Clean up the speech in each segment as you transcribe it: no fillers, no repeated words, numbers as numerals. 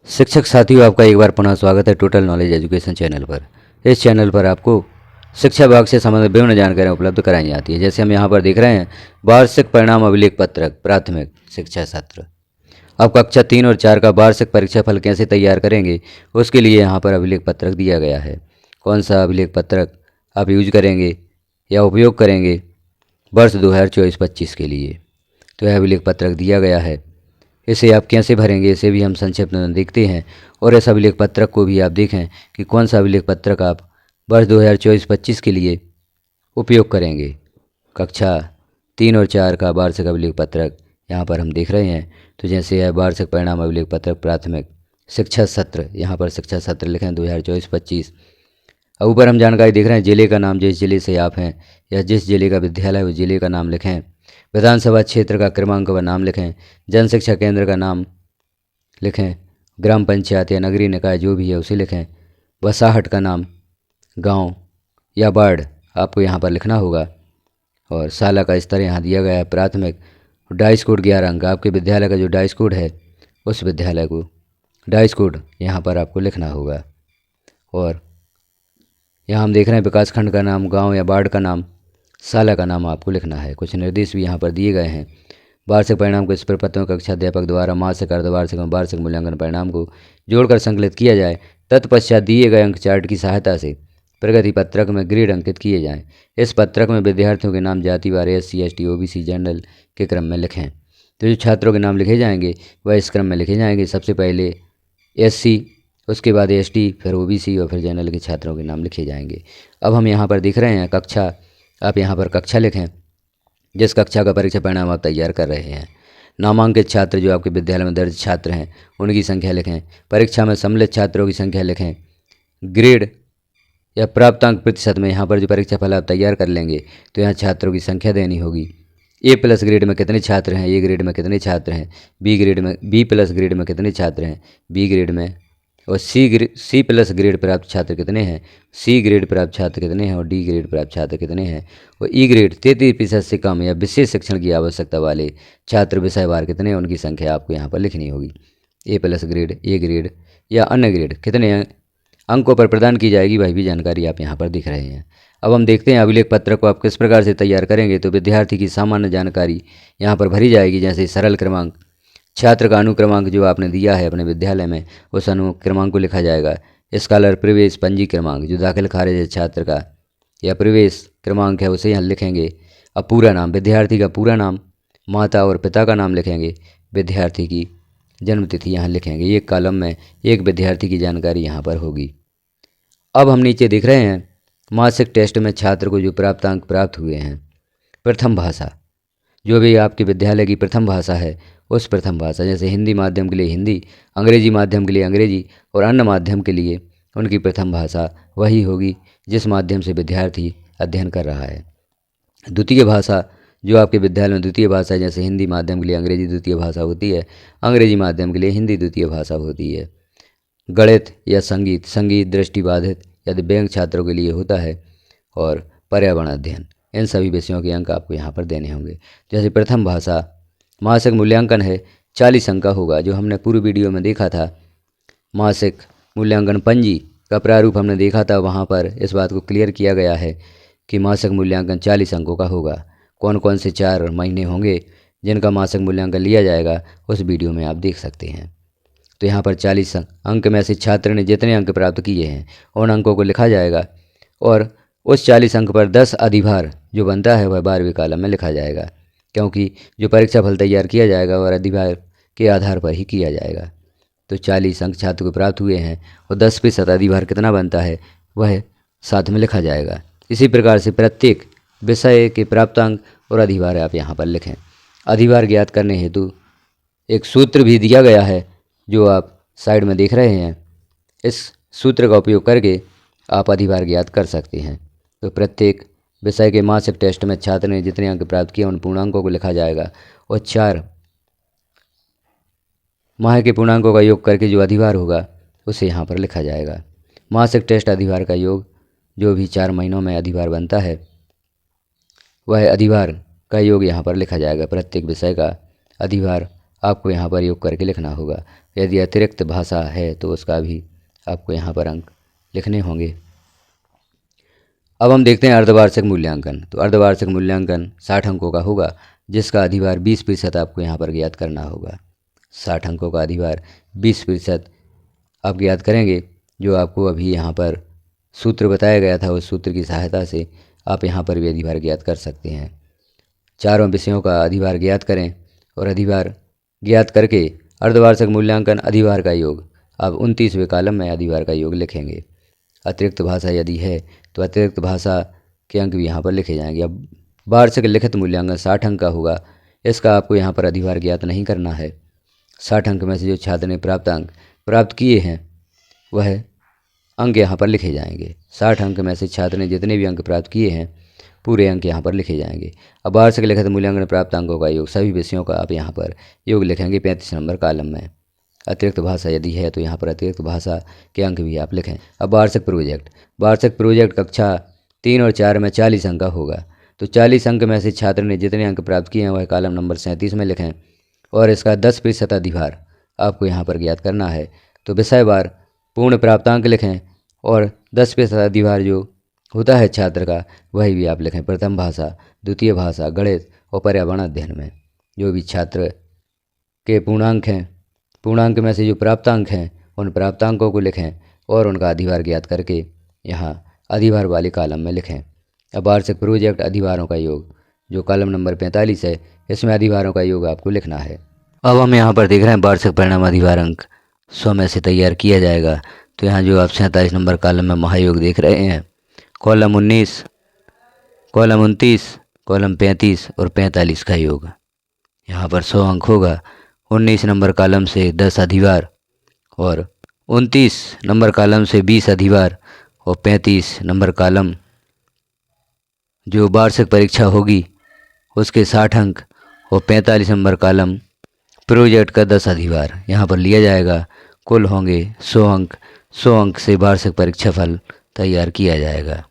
शिक्षक साथियों, आपका एक बार पुनः स्वागत है टोटल नॉलेज एजुकेशन चैनल पर। इस चैनल पर आपको शिक्षा विभाग से संबंधित विभिन्न जानकारियाँ उपलब्ध कराई जाती है। जैसे हम यहाँ पर देख रहे हैं, वार्षिक परिणाम अभिलेख पत्रक प्राथमिक शिक्षा सत्र। अब कक्षा 3 और 4 का वार्षिक परीक्षा फल कैसे तैयार करेंगे, उसके लिए यहाँ पर अभिलेख पत्रक दिया गया है। कौन सा अभिलेख पत्रक आप यूज करेंगे या उपयोग करेंगे वर्ष 2024-25 के लिए, तो यह अभिलेख पत्रक दिया गया है। इसे आप कैसे भरेंगे, इसे भी हम संक्षिप्त में देखते हैं। और इस अभिलेख पत्रक को भी आप देखें कि कौन सा अभिलेख पत्रक आप वर्ष 2024-25 के लिए उपयोग करेंगे। कक्षा 3 और 4 का वार्षिक अभिलेख पत्रक यहाँ पर हम देख रहे हैं। तो जैसे है वार्षिक परिणाम अभिलेख पत्रक प्राथमिक शिक्षा सत्र, यहाँ पर शिक्षा सत्र लिखें 2024-25। अब ऊपर हम जानकारी देख रहे हैं, जिले का नाम जिस जिले से आप हैं या जिस जिले का विद्यालय है उस जिले का नाम लिखें। विधानसभा क्षेत्र का क्रमांक व नाम लिखें। जन शिक्षा केंद्र का नाम लिखें। ग्राम पंचायत या नगरीय निकाय जो भी है उसे लिखें। बसाहट का नाम, गांव या वार्ड आपको यहाँ पर लिखना होगा। और शाला का स्तर यहाँ दिया गया है प्राथमिक। डाइस कोड 11 अंक, आपके विद्यालय का जो डाइस कोड है उस विद्यालय को डाइस कोड यहाँ पर आपको लिखना होगा। और यहाँ हम देख रहे हैं विकास खंड का नाम, गांव या वार्ड का नाम, शाला का नाम आपको लिखना है। कुछ निर्देश भी यहाँ पर दिए गए हैं। वार्षिक परिणाम को इस प्रपत्र में कक्षा अध्यापक द्वारा मासिक, अर्धवार्षिक और वार्षिक मूल्यांकन परिणाम को जोड़कर संकलित किया जाए। तत्पश्चात दिए गए अंक चार्ट की सहायता से प्रगति पत्रक में ग्रेड अंकित किए जाएं। इस पत्रक में विद्यार्थियों के नाम जातिवार SC ST OBC जनरल के क्रम में लिखें। तो जो छात्रों के नाम लिखे जाएंगे वह इस क्रम में लिखे जाएंगे। सबसे पहले SC, उसके बाद ST, फिर OBC और फिर जनरल के छात्रों के नाम लिखे जाएंगे। अब हम यहाँ पर दिख रहे हैं कक्षा, आप यहाँ पर कक्षा लिखें जिस कक्षा का परीक्षा परिणाम आप तैयार कर रहे हैं। नामांकित छात्र जो आपके विद्यालय में दर्ज छात्र हैं उनकी संख्या लिखें। परीक्षा में सम्मिलित छात्रों की संख्या लिखें। ग्रेड या प्राप्तांक प्रतिशत में यहाँ पर जो परीक्षा फल आप तैयार कर लेंगे तो यहाँ छात्रों की संख्या देनी होगी। A+ ग्रेड में कितने छात्र हैं, A ग्रेड में कितने छात्र हैं, B+ ग्रेड में कितने छात्र हैं, B ग्रेड में, और C+ ग्रेड प्राप्त छात्र कितने हैं, C ग्रेड प्राप्त छात्र कितने हैं, और D ग्रेड प्राप्त छात्र कितने हैं, और E ग्रेड 33% से कम या विशेष शिक्षण की आवश्यकता वाले छात्र विषयवार कितने हैं, उनकी संख्या आपको यहाँ पर लिखनी होगी। A+ ग्रेड, A ग्रेड या अन्य ग्रेड कितने अंकों पर प्रदान की जाएगी, वह भी जानकारी आप यहाँ पर दिख रहे हैं। अब हम देखते हैं अभिलेख पत्रक को आप किस प्रकार से तैयार करेंगे। तो विद्यार्थी की सामान्य जानकारी यहाँ पर भरी जाएगी, जैसे सरल क्रमांक, छात्र का अनुक्रमांक जो आपने दिया है अपने विद्यालय में उस अनुक्रमांक को लिखा जाएगा। स्कॉलर प्रवेश पंजी क्रमांक जो दाखिल खारिज है छात्र का या प्रवेश क्रमांक है उसे यहाँ लिखेंगे। अब पूरा नाम, विद्यार्थी का पूरा नाम, माता और पिता का नाम लिखेंगे। विद्यार्थी की जन्मतिथि यहाँ लिखेंगे। एक कॉलम में एक विद्यार्थी की जानकारी यहाँ पर होगी। अब हम नीचे देख रहे हैं मासिक टेस्ट में छात्र को जो प्राप्तांक प्राप्त हुए हैं। प्रथम भाषा, जो भी आपके विद्यालय की प्रथम भाषा है उस प्रथम भाषा, जैसे हिंदी माध्यम के लिए हिंदी, अंग्रेजी माध्यम के लिए अंग्रेजी और अन्य माध्यम के लिए उनकी प्रथम भाषा वही होगी जिस माध्यम से विद्यार्थी अध्ययन कर रहा है। द्वितीय भाषा, जो आपके विद्यालय में द्वितीय भाषा है, जैसे हिंदी माध्यम के लिए अंग्रेजी द्वितीय भाषा होती है, अंग्रेजी माध्यम के लिए हिंदी द्वितीय भाषा होती है। गणित या संगीत, संगीत दृष्टिबाधित या दिव्यांग छात्रों के लिए होता है। और पर्यावरण अध्ययन, इन सभी विषयों के अंक आपको यहाँ पर देने होंगे। जैसे प्रथम भाषा मासिक मूल्यांकन है 40 अंक का होगा, जो हमने पूरी वीडियो में देखा था। मासिक मूल्यांकन पंजी का प्रारूप हमने देखा था, वहाँ पर इस बात को क्लियर किया गया है कि मासिक मूल्यांकन 40 अंकों का होगा। कौन कौन से 4 महीने होंगे जिनका मासिक मूल्यांकन लिया जाएगा उस वीडियो में आप देख सकते हैं। तो यहाँ पर 40 अंक में से छात्र ने जितने अंक प्राप्त किए हैं उन अंकों को लिखा जाएगा और उस 40 अंक पर 10 अधिभार जो बनता है वह 12वें कॉलम में लिखा जाएगा, क्योंकि जो परीक्षा फल तैयार किया जाएगा और अधिभार के आधार पर ही किया जाएगा। तो 40 अंक छात्र को प्राप्त हुए हैं और 10% अधिभार कितना बनता है वह साथ में लिखा जाएगा। इसी प्रकार से प्रत्येक विषय के प्राप्तांक और अधिभार आप यहाँ पर लिखें। अधिभार ज्ञात करने हेतु एक सूत्र भी दिया गया है जो आप साइड में देख रहे हैं। इस सूत्र का उपयोग करके आप अधिभार ज्ञात कर सकते हैं। तो प्रत्येक विषय के मासिक टेस्ट में छात्र ने जितने अंक प्राप्त किए उन पूर्णांकों को लिखा जाएगा और 4 माह के पूर्णांकों का योग करके जो अधिभार होगा उसे यहाँ पर लिखा जाएगा। मासिक टेस्ट अधिभार का योग, जो भी 4 महीनों में अधिभार बनता है वह अधिभार का योग यहाँ पर लिखा जाएगा। प्रत्येक विषय का अधिभार आपको यहाँ पर योग करके लिखना होगा। यदि अतिरिक्त भाषा है तो उसका भी आपको यहाँ पर अंक लिखने होंगे। अब हम देखते हैं अर्धवार्षिक मूल्यांकन। तो अर्धवार्षिक मूल्यांकन 60 अंकों का होगा, जिसका अधिभार 20% आपको यहाँ पर ज्ञात करना होगा। 60 अंकों का अधिभार 20% आप ज्ञात करेंगे। जो आपको अभी यहाँ पर सूत्र बताया गया था, उस सूत्र की सहायता से आप यहाँ पर भी अधिभार ज्ञात कर सकते हैं। चारों विषयों का अधिभार ज्ञात करें और अधिभार ज्ञात करके अर्धवार्षिक मूल्यांकन अधिभार का योग आप 29वें कॉलम में अधिभार का योग लिखेंगे। अतिरिक्त भाषा यदि है तो अतिरिक्त भाषा के अंक भी यहाँ पर लिखे जाएंगे। अब वार्षिक लिखित मूल्यांकन 60 अंक का होगा, इसका आपको यहाँ पर अधिभार ज्ञात नहीं करना है। 60 अंक में से जो छात्र ने प्राप्त अंक प्राप्त किए हैं वह अंक यहाँ पर लिखे जाएंगे। 60 अंक में से छात्र ने जितने भी अंक प्राप्त किए हैं पूरे अंक यहाँ पर लिखे जाएंगे। अब वार्षिक लिखित मूल्यांकन प्राप्त अंकों का योग सभी विषयों का आप यहाँ पर योग लिखेंगे 35 नंबर कॉलम में। अतिरिक्त भाषा यदि है तो यहाँ पर अतिरिक्त भाषा के अंक भी आप लिखें। अब वार्षिक प्रोजेक्ट कक्षा 3 और 4 में 40 अंक का होगा। तो 40 अंक में से छात्र ने जितने अंक प्राप्त किए हैं वह कॉलम नंबर 37 में लिखें और इसका 10% अधिभार आपको यहाँ पर ज्ञात करना है। तो विषयवार पूर्ण प्राप्तांक लिखें और 10% अधिभार जो होता है छात्र का वही भी आप लिखें। प्रथम भाषा, द्वितीय भाषा, गणित और पर्यावरण अध्ययन में जो भी छात्र के पूर्णांक हैं, पूर्णांक में से जो प्राप्तांक हैं उन प्राप्तांकों को लिखें और उनका अधिभार ज्ञात करके यहाँ अधिभार वाले कॉलम में लिखें। अब वार्षिक प्रोजेक्ट अधिभारों का योग जो कॉलम नंबर 45 है, इसमें अधिभारों का योग आपको लिखना है। अब हम यहाँ पर देख रहे हैं वार्षिक परिणाम अधिभार अंक 100 में से तैयार किया जाएगा। तो यहाँ जो आप 47 नंबर कॉलम में महायोग देख रहे हैं, कॉलम 19, कॉलम 29, कॉलम 35 और 45 का योग यहाँ पर 100 अंक होगा। 19 नंबर कॉलम से 10 अधिभार और 29 नंबर कॉलम से 20 अधिभार और 35 नंबर कॉलम जो वार्षिक परीक्षा होगी उसके 60 अंक और 45 नंबर कॉलम प्रोजेक्ट का 10 अधिभार यहाँ पर लिया जाएगा। कुल होंगे 100 अंक। 100 अंक से वार्षिक परीक्षा फल तैयार किया जाएगा।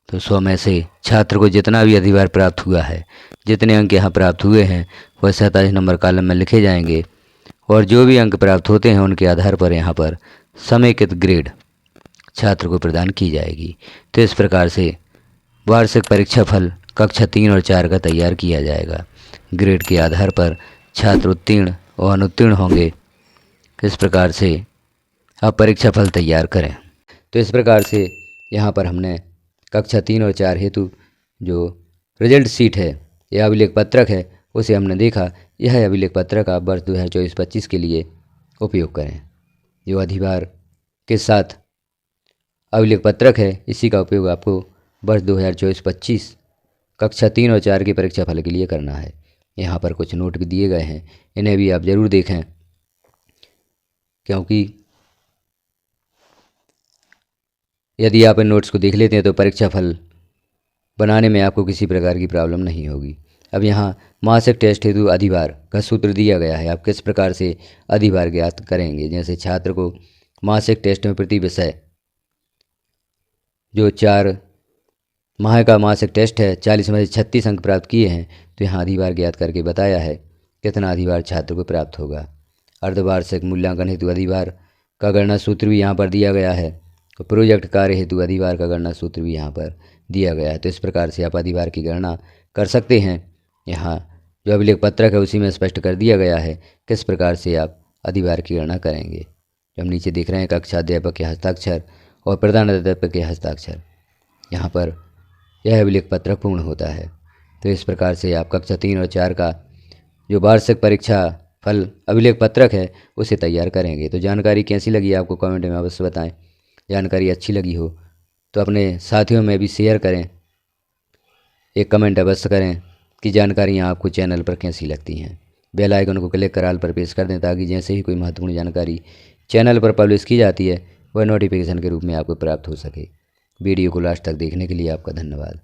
तो 100 में से छात्र को जितना भी अधिभार प्राप्त हुआ है, जितने अंक यहाँ प्राप्त हुए हैं वह 47 नंबर कॉलम में लिखे जाएंगे और जो भी अंक प्राप्त होते हैं उनके आधार पर यहाँ पर समेकित ग्रेड छात्र को प्रदान की जाएगी। तो इस प्रकार से वार्षिक परीक्षा फल कक्षा 3 और 4 का तैयार किया जाएगा। ग्रेड के आधार पर छात्र उत्तीर्ण और अनुत्तीर्ण होंगे। इस प्रकार से आप परीक्षा फल तैयार करें। तो इस प्रकार से यहाँ पर हमने कक्षा 3 और 4 हेतु जो रिजल्ट शीट है या अभिलेख पत्रक है उसे हमने देखा। यह अभिलेख पत्रक आप वर्ष 2024-25 के लिए उपयोग करें। जो अधिभार के साथ अभिलेख पत्रक है इसी का उपयोग आपको वर्ष 2024-25 कक्षा 3 और 4 की परीक्षा फल के लिए करना है। यहाँ पर कुछ नोट भी दिए गए हैं, इन्हें भी आप ज़रूर देखें, क्योंकि यदि आप इन नोट्स को देख लेते हैं तो परीक्षा फल बनाने में आपको किसी प्रकार की प्रॉब्लम नहीं होगी। अब यहाँ मासिक टेस्ट हेतु अधिभार का सूत्र दिया गया है। आप किस प्रकार से अधिभार ज्ञात करेंगे। जैसे छात्र को मासिक टेस्ट में प्रति विषय जो 4 माह का मासिक टेस्ट है 40 में से 36 अंक प्राप्त किए हैं, तो यहाँ अधिभार ज्ञात करके बताया है कितना अधिभार छात्र को प्राप्त होगा। अर्धवार्षिक मूल्यांकन हेतु अधिभार का गणना सूत्र भी यहाँ पर दिया गया है। तो प्रोजेक्ट कार्य हेतु अधिभार का गणना सूत्र भी यहाँ पर दिया गया है। तो इस प्रकार से आप अधिभार की गणना कर सकते हैं। यहाँ जो अभिलेख पत्रक है उसी में स्पष्ट कर दिया गया है किस प्रकार से आप अधिभार की गणना करेंगे। जो हम नीचे देख रहे हैं कक्षा अध्यापक के हस्ताक्षर और प्रधान अध्यापक के हस्ताक्षर, यहाँ पर यह अभिलेख पत्रक पूर्ण होता है। तो इस प्रकार से आप कक्षा 3 और 4 का जो वार्षिक परीक्षा फल अभिलेख पत्रक है उसे तैयार करेंगे। तो जानकारी कैसी लगी आपको कमेंट में अवश्य बताएं। जानकारी अच्छी लगी हो तो अपने साथियों में भी शेयर करें। एक कमेंट अवश्य करें कि जानकारियाँ आपको चैनल पर कैसी लगती हैं। बेल आइकन को क्लिक कर ऑल पर प्रेस कर दें ताकि जैसे ही कोई महत्वपूर्ण जानकारी चैनल पर पब्लिश की जाती है वह नोटिफिकेशन के रूप में आपको प्राप्त हो सके। वीडियो को लास्ट तक देखने के लिए आपका धन्यवाद।